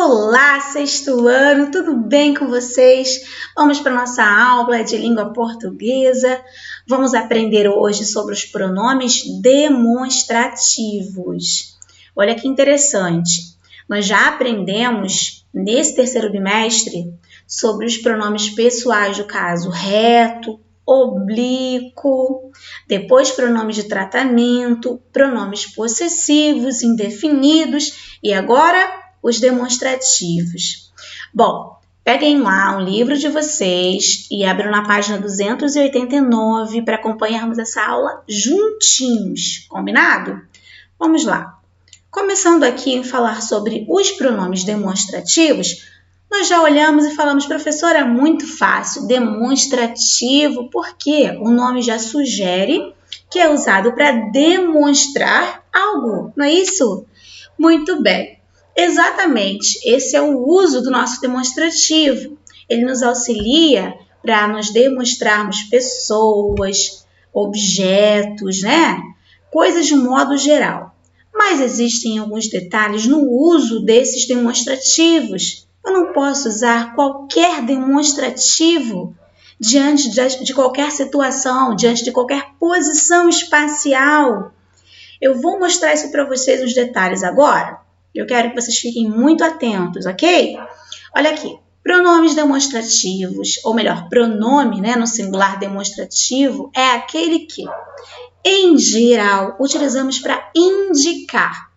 Olá, sexto ano, tudo bem com vocês? Vamos para a nossa aula de língua portuguesa. Vamos aprender hoje sobre os pronomes demonstrativos. Olha que interessante. Nós já aprendemos nesse terceiro bimestre sobre os pronomes pessoais do caso reto, oblíquo, depois pronomes de tratamento, pronomes possessivos, indefinidos e agora os demonstrativos. Bom, peguem lá um livro de vocês e abram na página 289 para acompanharmos essa aula juntinhos, combinado? Vamos lá. Começando aqui em falar sobre os pronomes demonstrativos, nós já olhamos e falamos, professora, é muito fácil, demonstrativo, porque o nome já sugere que é usado para demonstrar algo, não é isso? Muito bem. Exatamente, esse é o uso do nosso demonstrativo. Ele nos auxilia para nos demonstrarmos pessoas, objetos, né? Coisas de um modo geral. Mas existem alguns detalhes no uso desses demonstrativos. Eu não posso usar qualquer demonstrativo diante de qualquer situação, diante de qualquer posição espacial. Eu vou mostrar isso para vocês os detalhes agora. Eu quero que vocês fiquem muito atentos, ok? Olha aqui, pronomes demonstrativos, ou melhor, pronome, né, no singular demonstrativo, é aquele que, em geral, utilizamos para indicar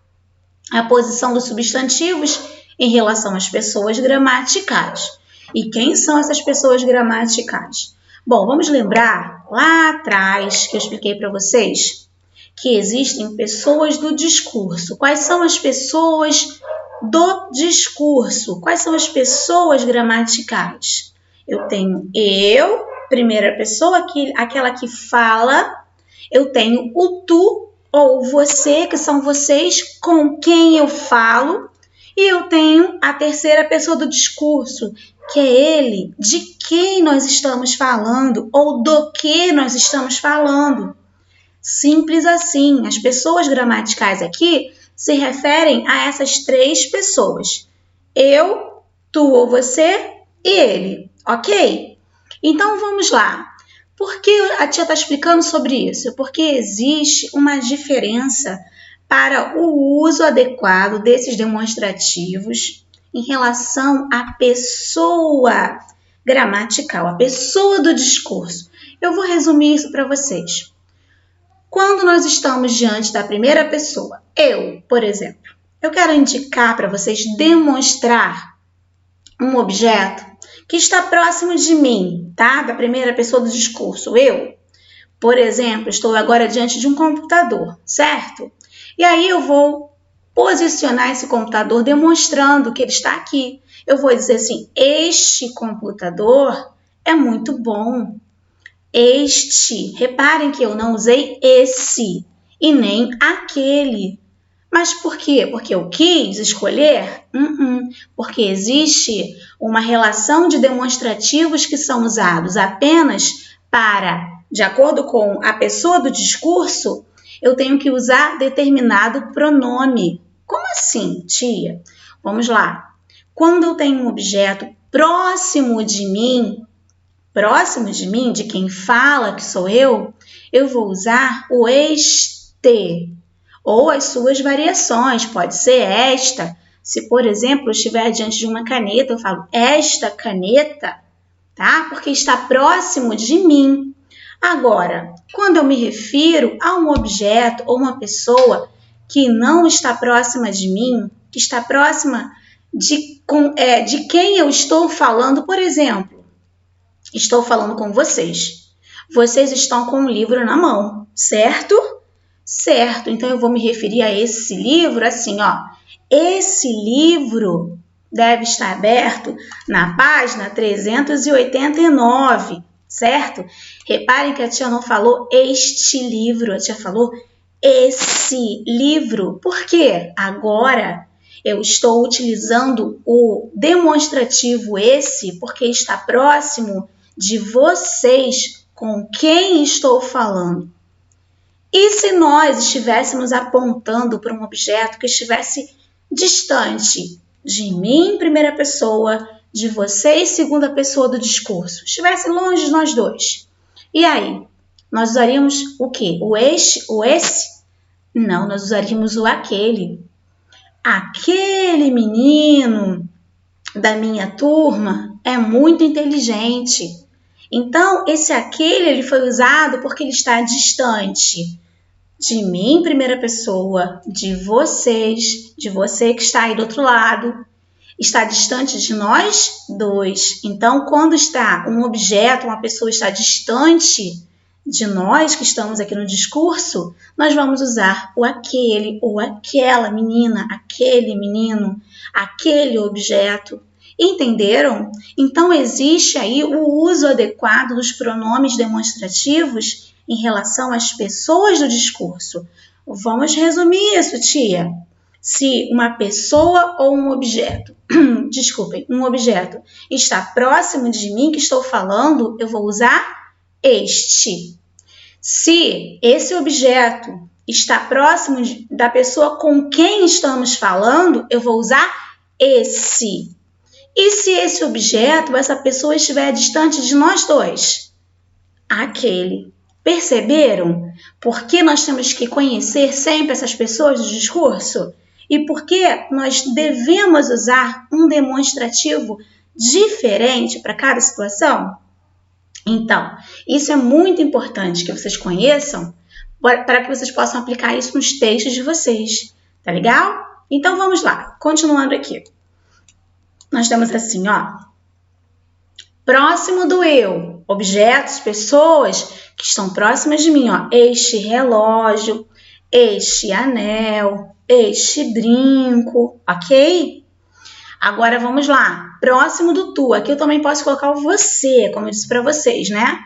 a posição dos substantivos em relação às pessoas gramaticais. E quem são essas pessoas gramaticais? Bom, vamos lembrar lá atrás que eu expliquei para vocês que existem pessoas do discurso. Quais são as pessoas do discurso? Quais são as pessoas gramaticais? Eu tenho eu, primeira pessoa, aquela que fala. Eu tenho o tu ou você, que são vocês com quem eu falo. E eu tenho a terceira pessoa do discurso, que é ele, de quem nós estamos falando ou do que nós estamos falando. Simples assim, as pessoas gramaticais aqui se referem a essas três pessoas. Eu, tu ou você e ele, ok? Então vamos lá. Por que a tia está explicando sobre isso? Porque existe uma diferença para o uso adequado desses demonstrativos em relação à pessoa gramatical, a pessoa do discurso. Eu vou resumir isso para vocês. Quando nós estamos diante da primeira pessoa, eu, por exemplo, eu quero indicar para vocês demonstrar um objeto que está próximo de mim, tá? Da primeira pessoa do discurso, eu. Por exemplo, estou agora diante de um computador, certo? E aí eu vou posicionar esse computador demonstrando que ele está aqui. Eu vou dizer assim, este computador é muito bom. Este, reparem que eu não usei esse e nem aquele. Mas por quê? Porque eu quis escolher? Porque existe uma relação de demonstrativos que são usados apenas para, de acordo com a pessoa do discurso, eu tenho que usar determinado pronome. Como assim, tia? Vamos lá. Quando eu tenho um objeto próximo de mim, de quem fala que sou eu vou usar o este ou as suas variações. Pode ser esta. Se, por exemplo, eu estiver diante de uma caneta, eu falo esta caneta, tá? Porque está próximo de mim. Agora, quando eu me refiro a um objeto ou uma pessoa que não está próxima de mim, que está próxima de quem eu estou falando, por exemplo, estou falando com vocês. Vocês estão com um livro na mão, certo? Certo. Então, eu vou me referir a esse livro assim, ó. Esse livro deve estar aberto na página 389, certo? Reparem que a tia não falou este livro, a tia falou esse livro. Por quê? Agora eu estou utilizando o demonstrativo esse porque está próximo de vocês com quem estou falando. E se nós estivéssemos apontando para um objeto que estivesse distante, de mim, primeira pessoa, de vocês, segunda pessoa do discurso, estivesse longe de nós dois. E aí? Nós usaríamos o quê? O este, o esse? Não, nós usaríamos o aquele. Aquele menino da minha turma é muito inteligente. Então, esse aquele ele foi usado porque ele está distante de mim, primeira pessoa, de vocês, de você que está aí do outro lado, está distante de nós dois. Então, quando está um objeto, uma pessoa está distante de nós que estamos aqui no discurso, nós vamos usar o aquele ou aquela menina, aquele menino, aquele objeto. Entenderam? Então, existe aí o uso adequado dos pronomes demonstrativos em relação às pessoas do discurso. Vamos resumir isso, tia. Se uma pessoa ou um objeto, um objeto está próximo de mim que estou falando, eu vou usar este. Se esse objeto está próximo da pessoa com quem estamos falando, eu vou usar esse. E se esse objeto, essa pessoa estiver distante de nós dois? Aquele. Perceberam? Por que nós temos que conhecer sempre essas pessoas do discurso? E por que nós devemos usar um demonstrativo diferente para cada situação? Então, isso é muito importante que vocês conheçam para que vocês possam aplicar isso nos textos de vocês. Tá legal? Então, vamos lá. Continuando aqui. Nós temos assim, ó. Próximo do eu. Objetos, pessoas que estão próximas de mim, ó. Este relógio, este anel, este brinco, ok? Agora vamos lá. Próximo do tu. Aqui eu também posso colocar o você, como eu disse para vocês, né?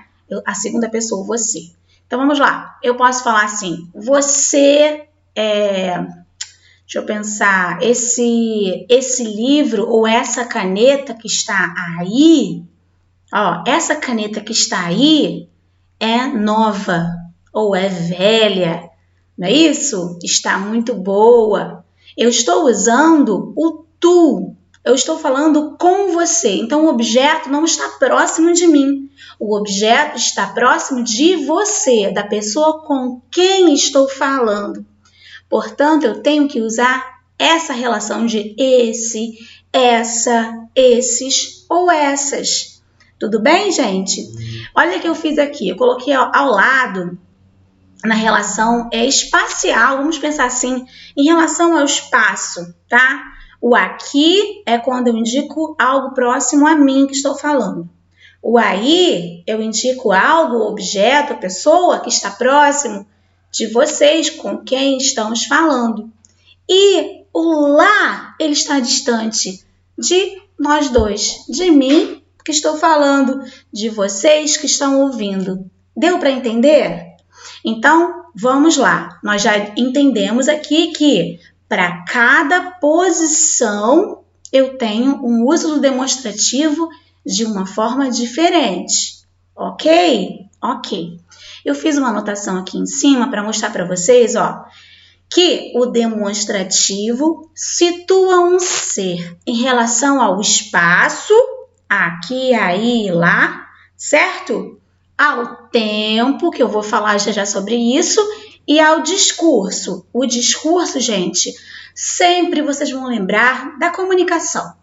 A segunda pessoa, você. Então vamos lá. Eu posso falar assim, você deixa eu pensar, esse livro ou essa caneta que está aí, ó, essa caneta que está aí é nova ou é velha, não é isso? Está muito boa. Eu estou usando o tu, eu estou falando com você. Então, o objeto não está próximo de mim. O objeto está próximo de você, da pessoa com quem estou falando. Portanto, eu tenho que usar essa relação de esse, essa, esses ou essas. Tudo bem, gente? Olha o que eu fiz aqui. Eu coloquei ao lado, na relação espacial, vamos pensar assim, em relação ao espaço, tá? O aqui é quando eu indico algo próximo a mim que estou falando. O aí, eu indico algo, objeto, pessoa que está próximo de vocês, com quem estamos falando. E o lá, ele está distante de nós dois, de mim, que estou falando, de vocês que estão ouvindo. Deu para entender? Então, vamos lá. Nós já entendemos aqui que para cada posição eu tenho um uso do demonstrativo de uma forma diferente. Ok? Ok. Eu fiz uma anotação aqui em cima para mostrar para vocês, ó, que o demonstrativo situa um ser em relação ao espaço, aqui, aí, lá, certo? Ao tempo, que eu vou falar já sobre isso, e ao discurso. O discurso, gente, sempre vocês vão lembrar da comunicação,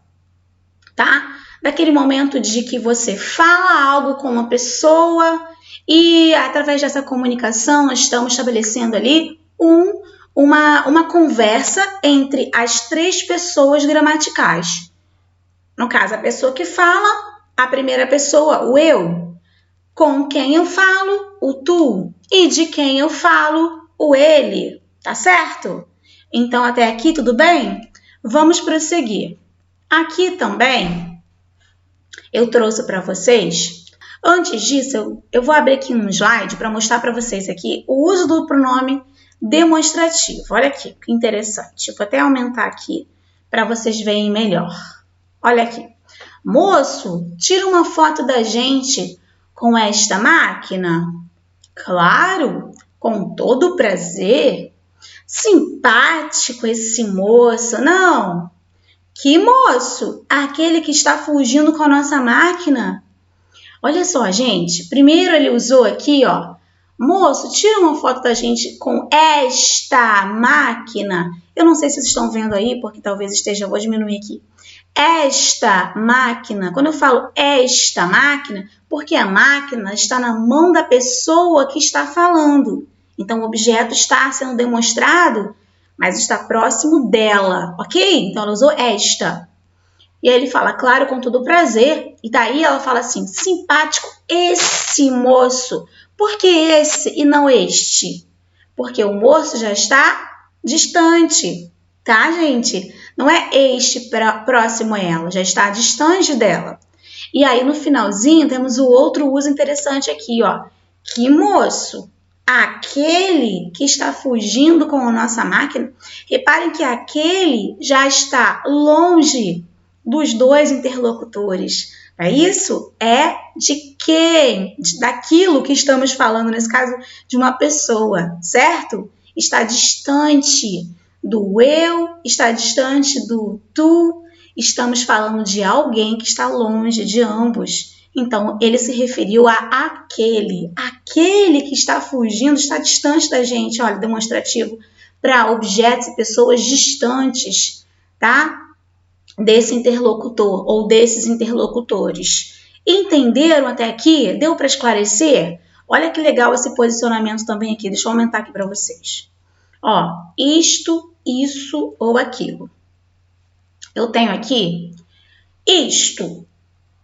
tá? Daquele momento de que você fala algo com uma pessoa e através dessa comunicação nós estamos estabelecendo ali uma conversa entre as três pessoas gramaticais. No caso, a pessoa que fala, a primeira pessoa, o eu. Com quem eu falo, o tu. E de quem eu falo, o ele. Tá certo? Então, até aqui, tudo bem? Vamos prosseguir. Aqui também, eu trouxe para vocês. Antes disso, eu vou abrir aqui um slide para mostrar para vocês aqui o uso do pronome demonstrativo. Olha aqui, que interessante. Eu vou até aumentar aqui para vocês verem melhor. Olha aqui. Moço, tira uma foto da gente com esta máquina? Claro, com todo prazer. Simpático esse moço, não? Que moço? Aquele que está fugindo com a nossa máquina? Olha só, gente. Primeiro ele usou aqui, ó. Moço, tira uma foto da gente com esta máquina. Eu não sei se vocês estão vendo aí, porque talvez esteja, vou diminuir aqui. Esta máquina, quando eu falo esta máquina, porque a máquina está na mão da pessoa que está falando. Então, o objeto está sendo demonstrado, mas está próximo dela, ok? Então, ela usou esta. E aí ele fala, claro, com todo prazer. E daí ela fala assim, simpático esse moço. Por que esse e não este? Porque o moço já está distante, tá, gente? Não é este próximo a ela, já está distante dela. E aí, no finalzinho, temos o outro uso interessante aqui, ó. Que moço? Aquele que está fugindo com a nossa máquina. Reparem que aquele já está longe dos dois interlocutores. Isso é de quem? Daquilo que estamos falando, nesse caso, de uma pessoa, certo? Está distante do eu, está distante do tu, estamos falando de alguém que está longe de ambos. Então, ele se referiu a aquele que está fugindo, está distante da gente, olha, demonstrativo para objetos e pessoas distantes, tá? Desse interlocutor ou desses interlocutores. Entenderam até aqui? Deu para esclarecer? Olha que legal esse posicionamento também aqui. Deixa eu aumentar aqui para vocês. Ó, isto, isso ou aquilo. Eu tenho aqui, isto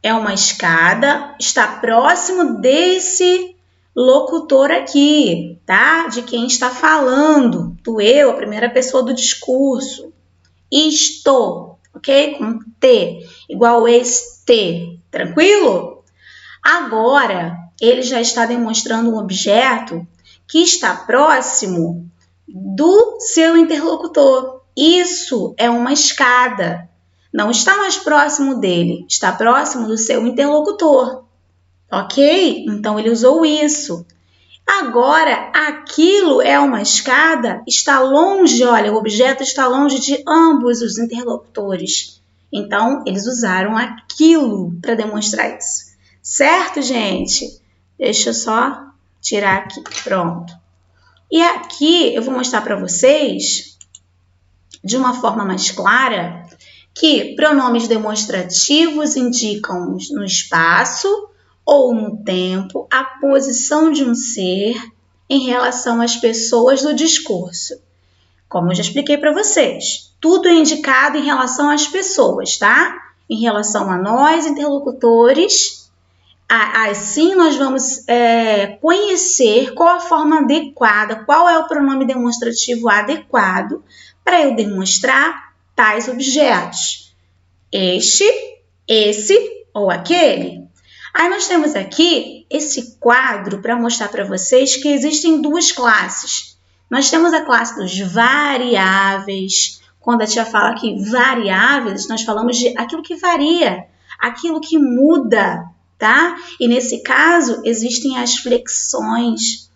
é uma escada, está próximo desse locutor aqui, tá? De quem está falando, do eu, a primeira pessoa do discurso. Isto, ok? Com T, igual este, tranquilo? Agora, ele já está demonstrando um objeto que está próximo do seu interlocutor. Isso é uma escada. Não está mais próximo dele, está próximo do seu interlocutor. Ok? Então, ele usou isso. Agora, aquilo é uma escada, está longe, olha, o objeto está longe de ambos os interlocutores. Então, eles usaram aquilo para demonstrar isso. Certo, gente? Deixa eu só tirar aqui. Pronto. E aqui eu vou mostrar para vocês, de uma forma mais clara, que pronomes demonstrativos indicam no espaço ou no tempo a posição de um ser em relação às pessoas do discurso. Como eu já expliquei para vocês, tudo é indicado em relação às pessoas, tá? Em relação a nós, interlocutores, assim nós vamos conhecer qual a forma adequada, qual é o pronome demonstrativo adequado para eu demonstrar tais objetos. Este, esse ou aquele. Aí nós temos aqui esse quadro para mostrar para vocês que existem duas classes. Nós temos a classe dos variáveis. Quando a tia fala que variáveis, nós falamos de aquilo que varia, aquilo que muda, tá? E nesse caso, existem as flexões.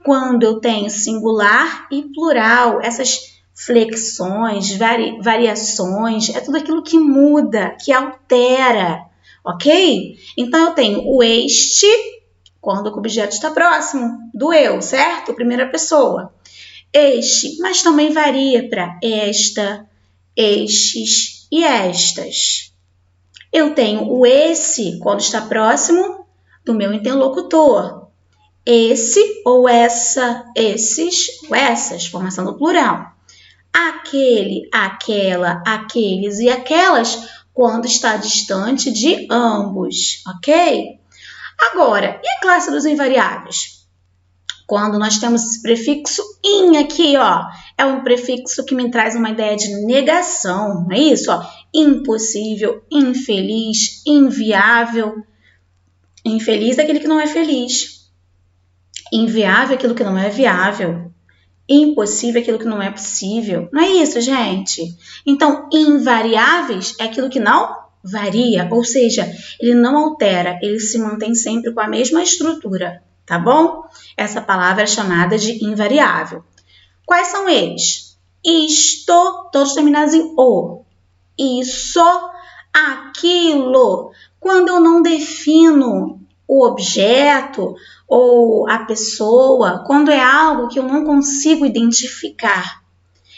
Quando eu tenho singular e plural, essas flexões, variações, é tudo aquilo que muda, que altera, ok? Então, eu tenho o este, quando o objeto está próximo do eu, certo? Primeira pessoa. Este, mas também varia para esta, estes e estas. Eu tenho o esse, quando está próximo do meu interlocutor. Esse ou essa, esses ou essas, formação do plural. Aquele, aquela, aqueles e aquelas, quando está distante de ambos, ok? Agora, e a classe dos invariáveis? Quando nós temos esse prefixo in aqui, ó, é um prefixo que me traz uma ideia de negação, não é isso? Ó, impossível, infeliz, inviável. Infeliz é aquele que não é feliz. Inviável é aquilo que não é viável. Impossível é aquilo que não é possível. Não é isso, gente? Então, invariáveis é aquilo que não varia, ou seja, ele não altera, ele se mantém sempre com a mesma estrutura, tá bom? Essa palavra é chamada de invariável. Quais são eles? Isto, todos terminados em o. isso, aquilo. Quando eu não defino o objeto ou a pessoa, quando é algo que eu não consigo identificar,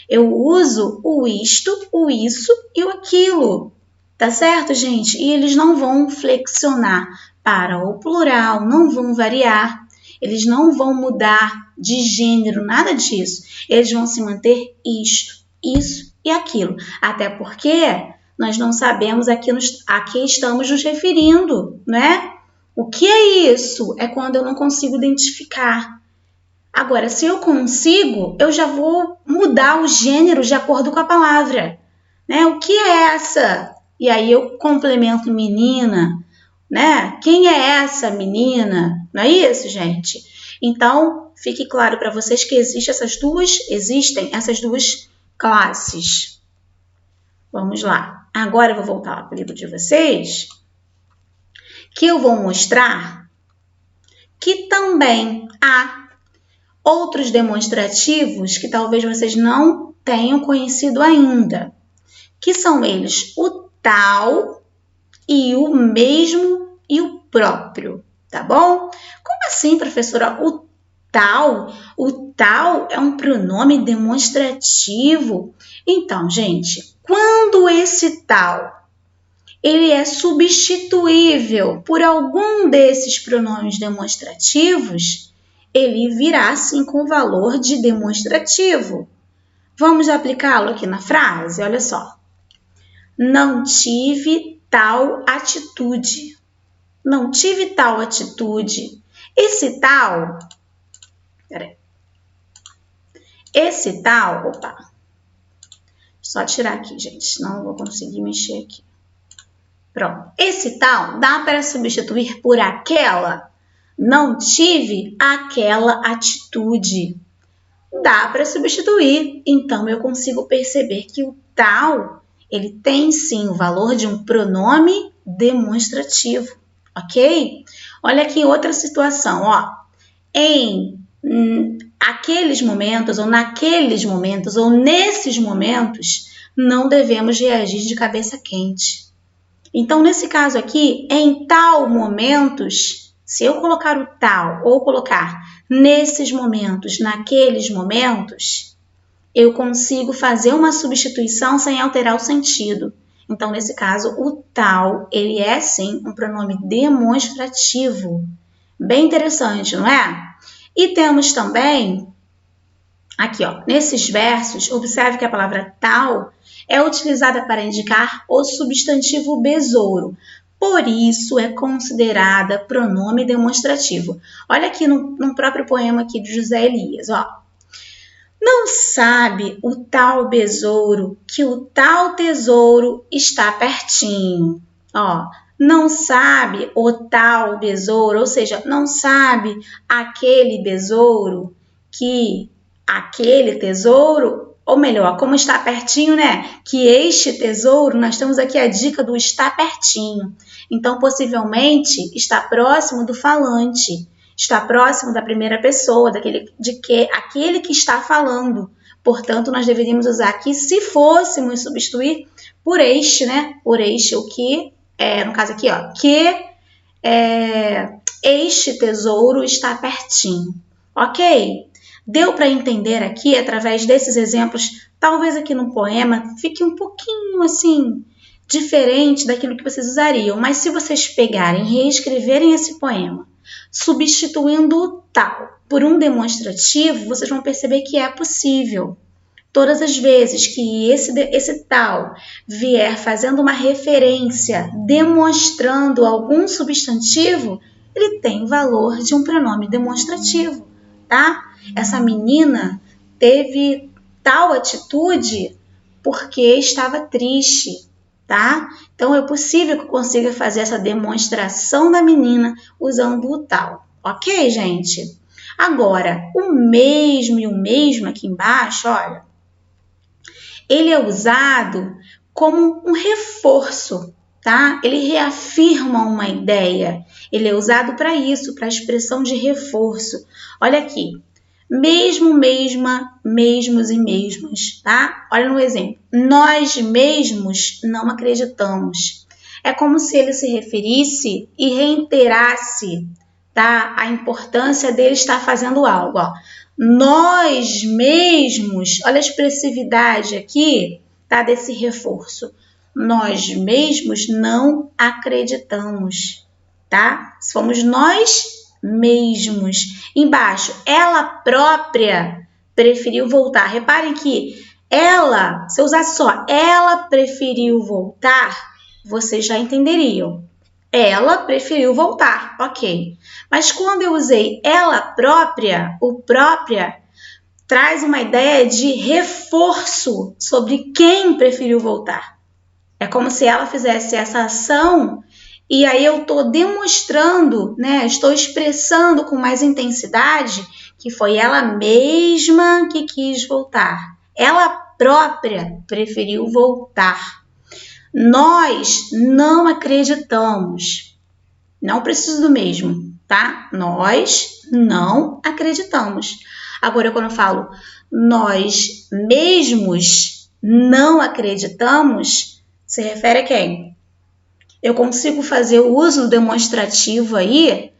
eu uso o isto, o isso e o aquilo. Tá certo, gente? E eles não vão flexionar para o plural, não vão variar, eles não vão mudar de gênero, nada disso. Eles vão se manter isto, isso e aquilo. Até porque nós não sabemos a que estamos nos referindo, né? O que é isso? É quando eu não consigo identificar. Agora, se eu consigo, eu já vou mudar o gênero de acordo com a palavra, né? O que é essa? E aí eu complemento menina, né? Quem é essa menina? Não é isso, gente? Então, fique claro para vocês que existem essas duas classes. Vamos lá. Agora eu vou voltar para o livro de vocês, que eu vou mostrar que também há outros demonstrativos que talvez vocês não tenham conhecido ainda, que são eles o tal e o mesmo e o próprio, tá bom? Como assim, professora? O tal? O tal é um pronome demonstrativo. Então, gente, quando esse tal ele é substituível por algum desses pronomes demonstrativos, ele virá sim com o valor de demonstrativo. Vamos aplicá-lo aqui na frase? Olha só. Não tive tal atitude. Não tive tal atitude. Esse tal, opa, só tirar aqui, gente, senão eu vou conseguir mexer aqui. Pronto. Esse tal dá para substituir por aquela. Não tive aquela atitude. Dá para substituir. Então, eu consigo perceber que o tal, ele tem sim o valor de um pronome demonstrativo, ok? Olha aqui outra situação, ó. Em aqueles momentos, ou naqueles momentos, ou nesses momentos, não devemos reagir de cabeça quente. Então, nesse caso aqui, em tal momentos, se eu colocar o tal ou colocar nesses momentos, naqueles momentos, eu consigo fazer uma substituição sem alterar o sentido. Então, nesse caso, o tal, ele é sim um pronome demonstrativo. Bem interessante, não é? E temos também, aqui ó, nesses versos, observe que a palavra tal é utilizada para indicar o substantivo besouro. Por isso, é considerada pronome demonstrativo. Olha aqui no próprio poema aqui de José Elias, ó. Não sabe o tal besouro que o tal tesouro está pertinho. Ó, não sabe o tal besouro, ou seja, não sabe aquele besouro que aquele tesouro, ou melhor, como está pertinho, né? Que este tesouro, nós temos aqui a dica do está pertinho. Então, possivelmente, está próximo do falante, está próximo da primeira pessoa, aquele que está falando. Portanto, nós deveríamos usar aqui, se fôssemos substituir por este, né? Por este, o que, no caso aqui, ó, que este tesouro está pertinho, ok? Deu para entender aqui, através desses exemplos, talvez aqui no poema fique um pouquinho assim, diferente daquilo que vocês usariam, mas se vocês pegarem e reescreverem esse poema, substituindo o tal por um demonstrativo, vocês vão perceber que é possível. Todas as vezes que esse tal vier fazendo uma referência, demonstrando algum substantivo, ele tem o valor de um pronome demonstrativo, tá? Essa menina teve tal atitude porque estava triste, tá? Então, é possível que eu consiga fazer essa demonstração da menina usando o tal, ok, gente? Agora, o mesmo e o mesmo aqui embaixo, olha, ele é usado como um reforço, tá? Ele reafirma uma ideia. Ele é usado para isso, para a expressão de reforço. Olha aqui. Mesmo, mesma, mesmos e mesmas, tá? Olha no exemplo. Nós mesmos não acreditamos. É como se ele se referisse e reiterasse, tá? A importância dele estar fazendo algo, ó. Nós mesmos, olha a expressividade aqui, tá? Desse reforço. Nós mesmos não acreditamos, tá? Somos nós mesmos. Embaixo, ela própria preferiu voltar. Reparem que ela, se eu usasse só ela preferiu voltar, vocês já entenderiam. Ela preferiu voltar, ok. Mas quando eu usei ela própria, o própria traz uma ideia de reforço sobre quem preferiu voltar. É como se ela fizesse essa ação e aí eu estou demonstrando, né? Estou expressando com mais intensidade que foi ela mesma que quis voltar. Ela própria preferiu voltar. Nós não acreditamos. Não preciso do mesmo, tá? Nós não acreditamos. Agora, quando eu falo nós mesmos não acreditamos, se refere a quem? Eu consigo fazer o uso demonstrativo aí,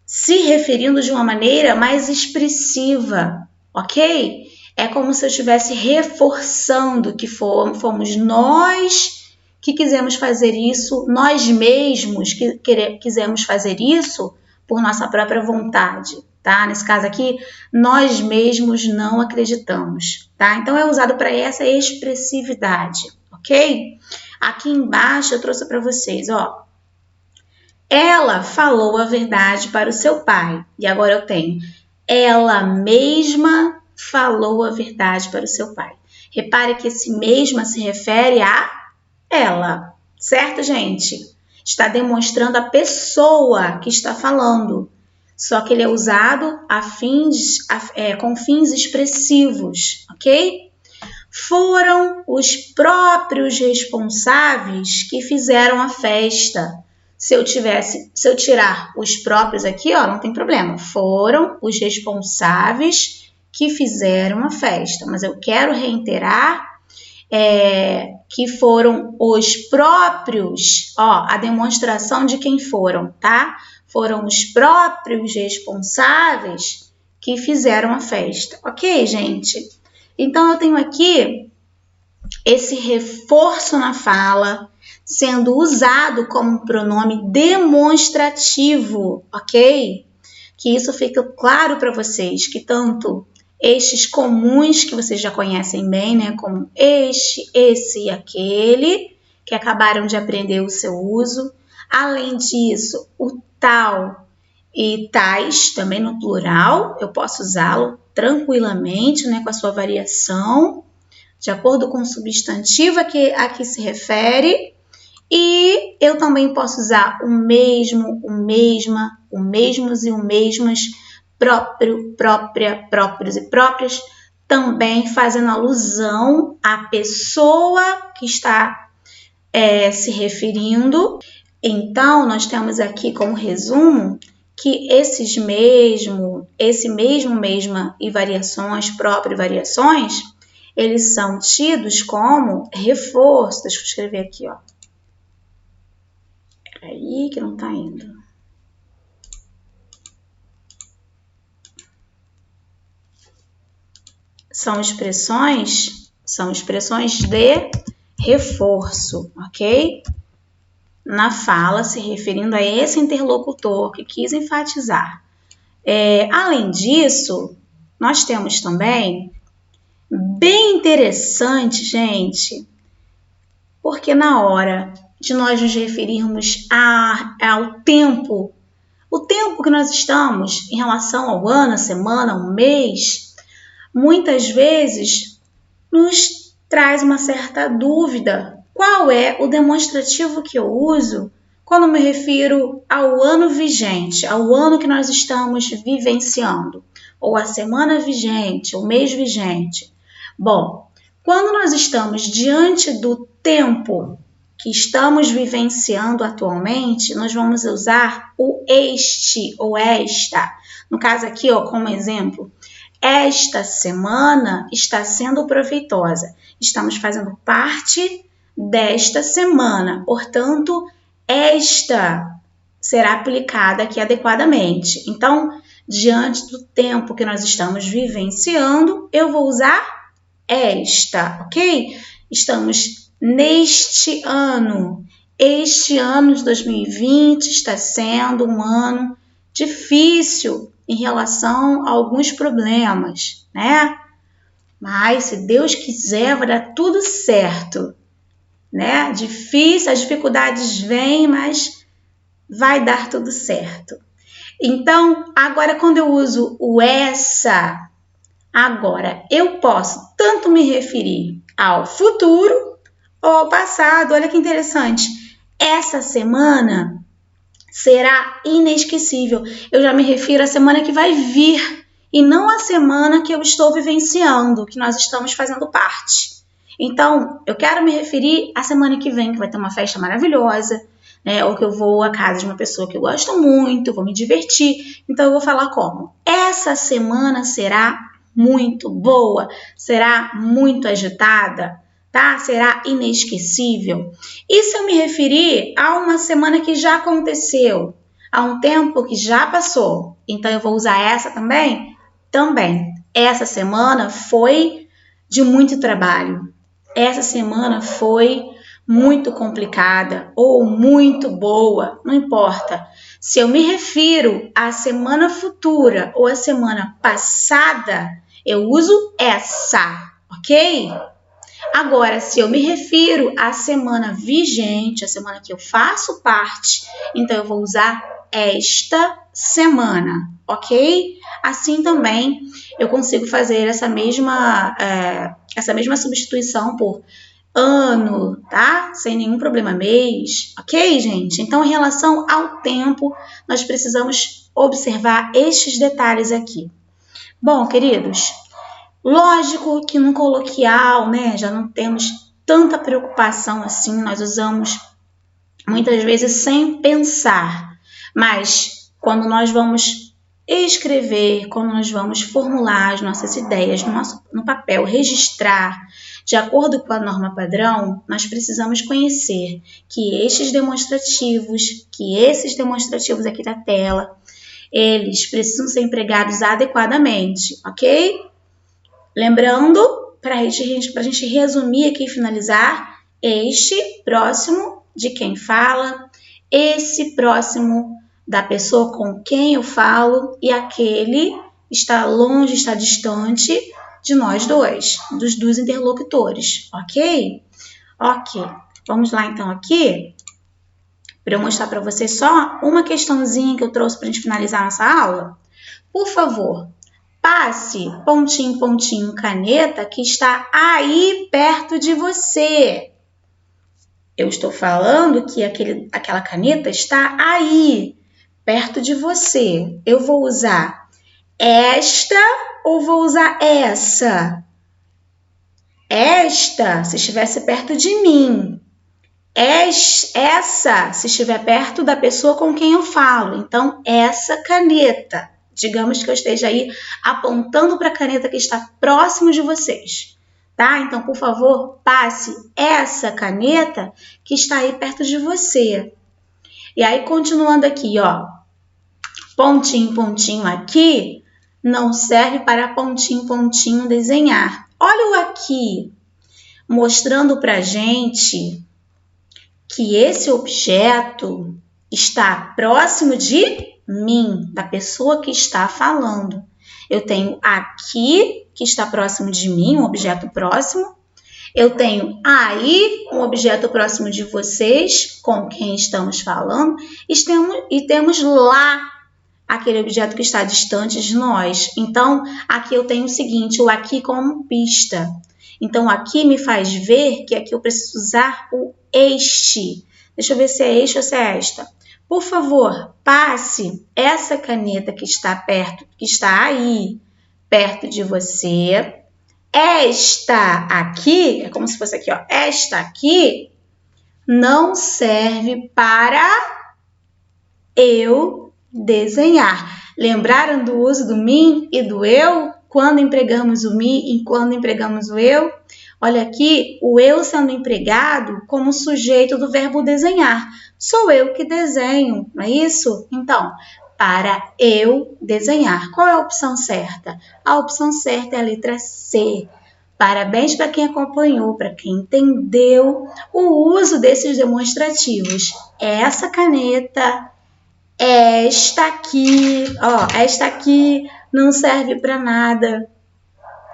se referindo de uma maneira mais expressiva, ok? É como se eu estivesse reforçando que fomos nós que quisemos fazer isso, nós mesmos que quisemos fazer isso por nossa própria vontade, tá? Nesse caso aqui, nós mesmos não acreditamos, tá? Então, é usado para essa expressividade, ok? Aqui embaixo eu trouxe para vocês, ó. Ela falou a verdade para o seu pai. E agora eu tenho, ela mesma falou a verdade para o seu pai. Repare que esse mesma se refere a ela, certo, gente? Está demonstrando a pessoa que está falando. Só que ele é usado com fins expressivos, ok? Foram os próprios responsáveis que fizeram a festa. Se eu tirar os próprios aqui, ó, não tem problema. Foram os responsáveis que fizeram a festa. Mas eu quero reiterar que foram os próprios, ó, a demonstração de quem foram, tá? Foram os próprios responsáveis que fizeram a festa. Ok, gente? Então, eu tenho aqui esse reforço na fala sendo usado como um pronome demonstrativo, ok? Que isso fique claro para vocês, que tanto estes comuns que vocês já conhecem bem, né? Como este, esse e aquele, que acabaram de aprender o seu uso. Além disso, o tal e tais, também no plural, eu posso usá-lo tranquilamente, né? Com a sua variação, de acordo com o substantivo a que se refere. E eu também posso usar o mesmo, o mesma, o mesmos e o mesmas, próprio, própria, próprios e próprias, também fazendo alusão à pessoa que está se referindo. Então, nós temos aqui como resumo que esse mesmo, mesma e variações, próprio e variações, eles são tidos como reforço. Deixa eu escrever aqui, ó. Aí que não tá indo. São expressões de reforço, ok? Na fala, se referindo a esse interlocutor que quis enfatizar. Além disso, nós temos também, bem interessante, gente, porque na hora de nós nos referirmos ao tempo, o tempo que nós estamos em relação ao ano, a semana, ao mês, muitas vezes nos traz uma certa dúvida. Qual é o demonstrativo que eu uso quando me refiro ao ano vigente, ao ano que nós estamos vivenciando, ou a semana vigente, o mês vigente? Bom, quando nós estamos diante do tempo que estamos vivenciando atualmente, nós vamos usar o este ou esta. No caso aqui, ó, como exemplo, esta semana está sendo proveitosa. Estamos fazendo parte desta semana. Portanto, esta será aplicada aqui adequadamente. Então, diante do tempo que nós estamos vivenciando, eu vou usar esta, ok? Estamos neste ano. Este ano de 2020 está sendo um ano difícil em relação a alguns problemas, né? Mas se Deus quiser, vai dar tudo certo, né? Difícil, as dificuldades vêm, mas vai dar tudo certo. Então, agora quando eu uso o essa, agora eu posso tanto me referir ao futuro ou ao passado. Olha que interessante. Essa semana será inesquecível. Eu já me refiro à semana que vai vir e não à semana que eu estou vivenciando, que nós estamos fazendo parte. Então, eu quero me referir à semana que vem, que vai ter uma festa maravilhosa, né? Ou que eu vou à casa de uma pessoa que eu gosto muito, vou me divertir. Então, eu vou falar como? Essa semana será muito boa, será muito agitada, tá? Será inesquecível. E se eu me referir a uma semana que já aconteceu, a um tempo que já passou, então eu vou usar essa também? Também. Essa semana foi de muito trabalho. Essa semana foi muito complicada ou muito boa, não importa. Se eu me refiro à semana futura ou à semana passada, eu uso essa, ok? Agora, se eu me refiro à semana vigente, a semana que eu faço parte, então eu vou usar esta semana, ok? Assim também eu consigo fazer essa mesma substituição por ano, tá? Sem nenhum problema, mês, ok, gente? Então, em relação ao tempo, nós precisamos observar estes detalhes aqui. Bom, queridos, lógico que no coloquial, né, já não temos tanta preocupação assim, nós usamos muitas vezes sem pensar, mas quando nós vamos escrever, quando nós vamos formular as nossas ideias no papel, registrar de acordo com a norma padrão, nós precisamos conhecer que esses demonstrativos aqui da tela, eles precisam ser empregados adequadamente, ok? Lembrando, para a gente resumir aqui e finalizar, este próximo de quem fala, esse próximo da pessoa com quem eu falo e aquele está longe, está distante de nós dois, dos interlocutores, ok? Ok, vamos lá então aqui, para eu mostrar para vocês só uma questãozinha que eu trouxe para a gente finalizar nossa aula. Por favor, passe pontinho, pontinho, caneta que está aí perto de você. Eu estou falando que aquela caneta está aí, perto de você. Eu vou usar esta ou vou usar essa? Esta, se estivesse perto de mim. Essa, se estiver perto da pessoa com quem eu falo. Então, essa caneta. Digamos que eu esteja aí apontando para a caneta que está próximo de vocês, tá? Então, por favor, passe essa caneta que está aí perto de você. E aí, continuando aqui, ó, pontinho, pontinho aqui, não serve para pontinho, pontinho desenhar. Olha o aqui, mostrando para a gente que esse objeto está próximo de mim, da pessoa que está falando. Eu tenho aqui, que está próximo de mim, um objeto próximo. Eu tenho aí, um objeto próximo de vocês, com quem estamos falando. E temos lá, aquele objeto que está distante de nós. Então, aqui eu tenho o seguinte, o aqui como pista. Então, aqui me faz ver que aqui eu preciso usar o este. Deixa eu ver se é este ou se é esta. Por favor, passe essa caneta que está perto, que está aí, perto de você. Esta aqui, é como se fosse aqui, ó. Esta aqui não serve para eu desenhar. Lembraram do uso do mim e do eu quando empregamos o me e quando empregamos o eu. Olha aqui, o eu sendo empregado como sujeito do verbo desenhar. Sou eu que desenho, não é isso? Então, para eu desenhar. Qual é a opção certa? A opção certa é a letra C. Parabéns para quem acompanhou, para quem entendeu o uso desses demonstrativos. Essa caneta, esta aqui não serve para nada.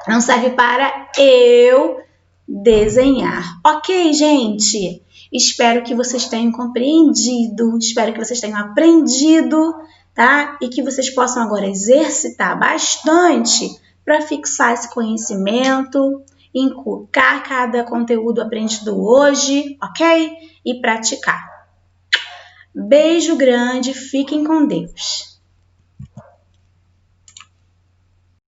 Não serve para eu desenhar. Ok, gente? Espero que vocês tenham compreendido, espero que vocês tenham aprendido, tá? E que vocês possam agora exercitar bastante para fixar esse conhecimento, inculcar cada conteúdo aprendido hoje, ok? E praticar. Beijo grande, fiquem com Deus.